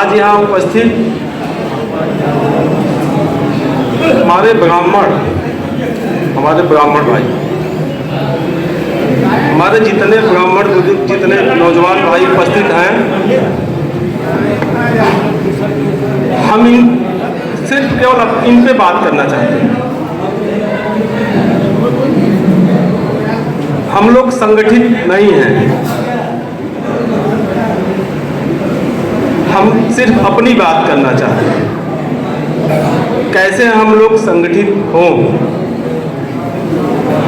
आज यहाँ उपस्थित हमारे ब्राह्मण भाई, हमारे जितने ब्राह्मण जितने नौजवान भाई उपस्थित हैं, हम सिर्फ केवल इन पे बात करना चाहते हैं। हम लोग संगठित नहीं हैं, हम सिर्फ अपनी बात करना चाहते हैं। कैसे हम लोग संगठित हों?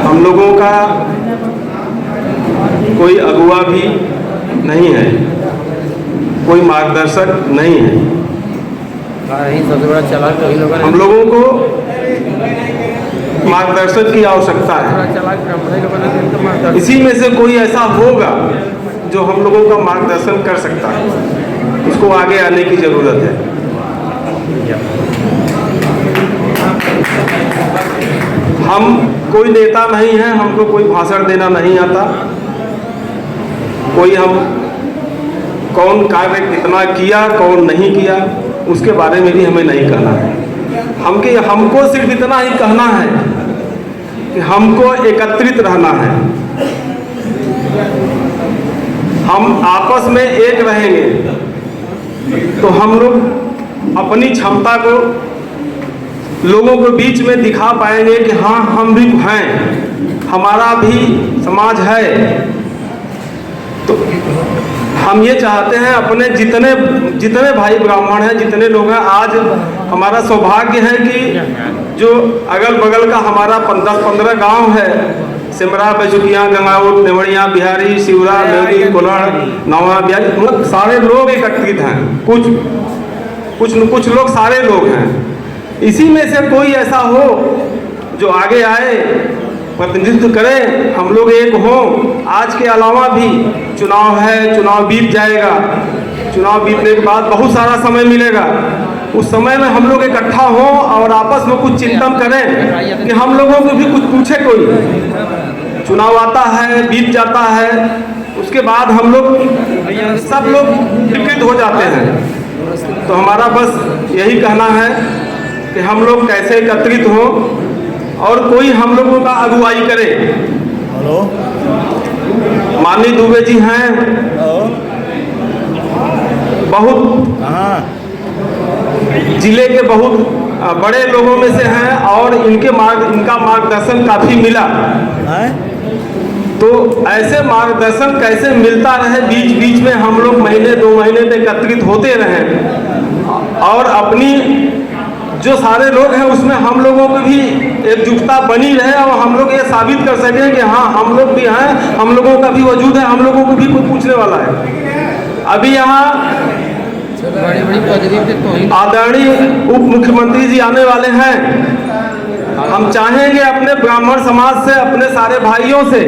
हम लोगों का कोई अगुवा भी नहीं है, कोई मार्गदर्शक नहीं है। सबसे बड़ा चालाक तो लोग हम लोगों को मार्गदर्शक की आवश्यकता है। इसी में से कोई ऐसा होगा जो हम लोगों का मार्गदर्शन कर सकता है, उसको आगे आने की जरूरत है। हम कोई नेता नहीं है, हमको कोई भाषण देना नहीं आता, कोई हम कौन कार्य कितना किया कौन नहीं किया उसके बारे में भी हमें नहीं कहना है। हमको सिर्फ इतना ही कहना है कि हमको एकत्रित रहना है। हम आपस में एक रहेंगे तो हम लोग अपनी क्षमता को लोगों के बीच में दिखा पाएंगे कि हाँ हम भी हैं, हमारा भी समाज है। तो हम ये चाहते हैं अपने जितने भाई ब्राह्मण हैं, जितने लोग हैं, आज हमारा सौभाग्य है कि जो अगल बगल का हमारा 10-15 गांव है, सिमरा, बेजुकिया, गंगाउट, नेवड़िया, बिहारी, शिवरा, मेरी, कोलड़, नवा, बिहारी, मतलब सारे लोग एकत्रित हैं। कुछ लोग सारे लोग हैं। इसी में से कोई ऐसा हो जो आगे आए, प्रतिनिधित्व करें, हम लोग एक हों। आज के अलावा भी चुनाव है, चुनाव बीत जाएगा, चुनाव बीतने के बाद बहुत सारा समय मिलेगा। उस समय में हम लोग इकट्ठा हों और आपस में कुछ चिंतन करें कि हम लोगों को भी कुछ पूछे कोई। चुनाव आता है, बीत जाता है, उसके बाद हम लोग सब लोग विकृत हो जाते हैं। तो हमारा बस यही कहना है कि हम लोग कैसे एकत्रित हों और कोई हम लोगों का अगुवाई करे। हेलो, माननीय दुबे जी हैं, बहुत जिले के बहुत बड़े लोगों में से हैं और इनका मार्गदर्शन काफी मिला है? तो ऐसे मार्गदर्शन कैसे मिलता रहे, बीच बीच में हम लोग महीने 2 महीने में एकत्रित होते रहें और अपनी जो सारे लोग हैं उसमें हम लोगों की भी एकजुटता बनी रहे और हम लोग ये साबित कर सकें कि हाँ हम लोग भी हैं, हम लोगों का भी वजूद है, हम लोगों को भी कोई पूछने वाला है। अभी यहाँ आदरणीय उप मुख्यमंत्री जी आने वाले हैं। हम चाहेंगे अपने ब्राह्मण समाज से, अपने सारे भाइयों से,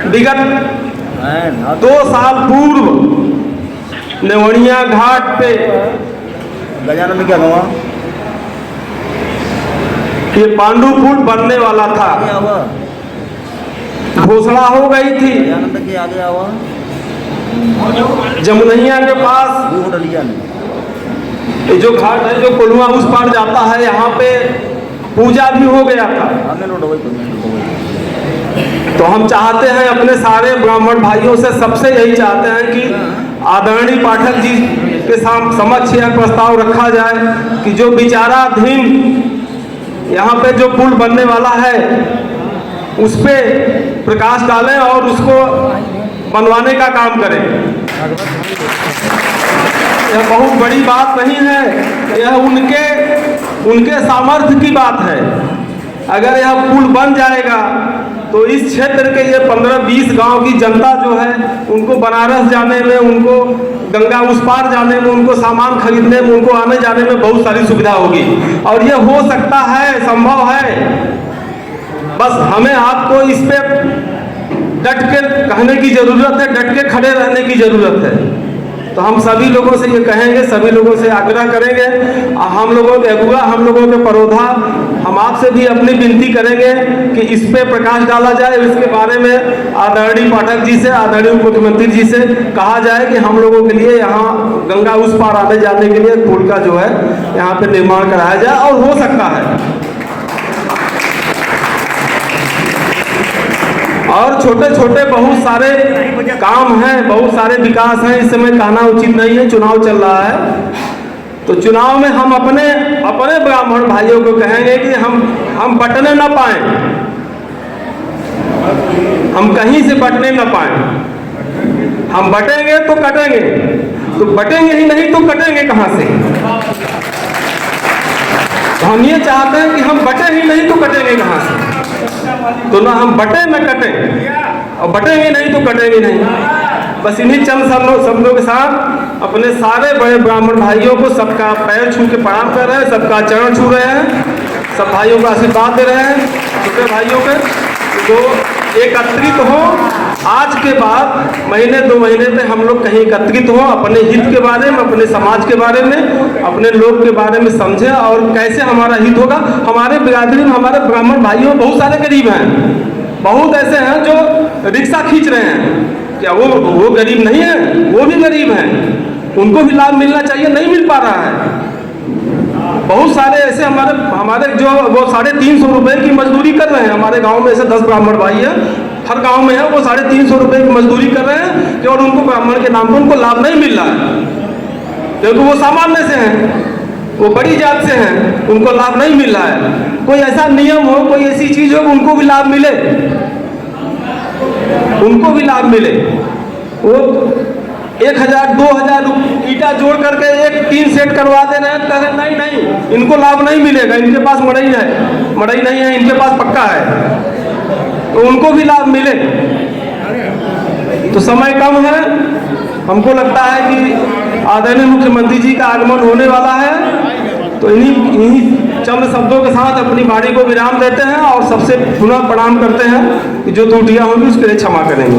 विगत 2 साल पूर्व नेवड़िया घाट पे गजानन में क्या हुआ? ये पांडु पुल बनने वाला था, घोषणा हो गई थी। गजानन के आगे हुआ जमुनैया के पास ये जो घाट है, जो कोल्हुआ उस पार जाता है, यहाँ पे पूजा भी हो गया था। तो हम चाहते हैं अपने सारे ब्राह्मण भाइयों से, सबसे यही चाहते हैं कि आदरणीय पाठक जी के समक्ष यह प्रस्ताव रखा जाए कि जो विचाराधीन यहाँ पे जो पुल बनने वाला है उस पे प्रकाश डालें और उसको बनवाने का काम करें। यह बहुत बड़ी बात नहीं है, यह उनके सामर्थ्य की बात है। अगर यह पुल बन जाएगा तो इस क्षेत्र के ये 15-20 गांव की जनता जो है उनको बनारस जाने में, उनको गंगा उस पार जाने में, उनको सामान खरीदने में, उनको आने जाने में बहुत सारी सुविधा होगी। और ये हो सकता है, संभव है। बस हमें आपको इस पे डट के कहने की जरूरत है, डट के खड़े रहने की जरूरत है। तो हम सभी लोगों से ये कहेंगे, सभी लोगों से आग्रह करेंगे, हम लोगों के अगुआ, हम लोगों के परोधा, हम आपसे भी अपनी विनती करेंगे कि इस पे प्रकाश डाला जाए। इसके बारे में आदरणीय पाठक जी से, आदरणीय मुख्यमंत्री जी से कहा जाए कि हम लोगों के लिए यहाँ गंगा उस पार आने जाने के लिए पुल का जो है यहाँ पे निर्माण कराया जाए, और हो सकता है। और छोटे छोटे बहुत सारे काम हैं, बहुत सारे विकास हैं, इस समय कहना उचित नहीं है, चुनाव चल रहा है। तो चुनाव में हम अपने ब्राह्मण भाइयों को कहेंगे कि हम बटने ना पाएं, हम कहीं से बटने ना पाएं। हम बटेंगे तो कटेंगे, तो बटेंगे ही नहीं तो कटेंगे कहां से? तो हम ये चाहते हैं कि हम बटे ही नहीं तो कटेंगे कहां से? तो ना हम बटे न कटे, और बटेंगे नहीं तो कटेंगे नहीं। बस इन्हीं चंद शब्दों के साथ अपने सारे बड़े ब्राह्मण भाइयों को सबका पैर छू के प्रणाम कर रहे हैं, सबका चरण छू रहे हैं, सब भाइयों को आशीर्वाद दे रहे हैं, छोटे भाइयों के। तो एकत्रित हो, आज के बाद महीने 2 महीने पे हम लोग कहीं एकत्रित हो, अपने हित के बारे में, अपने समाज के बारे में, अपने लोग के बारे में समझे और कैसे हमारा हित होगा। हमारे बिरादरी में हमारे ब्राह्मण भाइयों बहुत सारे गरीब हैं, बहुत ऐसे हैं जो रिक्शा खींच रहे हैं। क्या वो गरीब नहीं है? वो भी गरीब हैं, उनको भी लाभ मिलना चाहिए, नहीं मिल पा रहा है। बहुत सारे ऐसे हमारे जो वो 350 रुपए की मजदूरी कर रहे हैं। हमारे गांव में ऐसे 10 ब्राह्मण भाई हैं, हर गांव में है, वो 350 रुपए की मजदूरी कर रहे हैं कि और उनको ब्राह्मण के नाम पर उनको लाभ नहीं मिल रहा है, क्योंकि वो सामान्य से हैं, वो बड़ी जात से हैं, उनको लाभ नहीं मिल रहा है। कोई ऐसा नियम हो, कोई ऐसी चीज हो कि उनको भी लाभ मिले, उनको भी लाभ मिले। वो 1000 2000 ईटा जोड़ करके एक 3 सेट करवा दे रहे हैं, नहीं, इनको लाभ नहीं मिलेगा, इनके पास मड़ई नहीं है, इनके पास पक्का है, तो उनको भी लाभ मिले। तो समय कम है, हमको लगता है कि आदरणीय मुख्यमंत्री जी का आगमन होने वाला है। तो इन्हीं चंद शब्दों के साथ अपनी वाणी को विराम देते हैं और सबसे पुनः प्रणाम करते हैं कि जो त्रुटियां होंगी उसके लिए क्षमा करेंगे।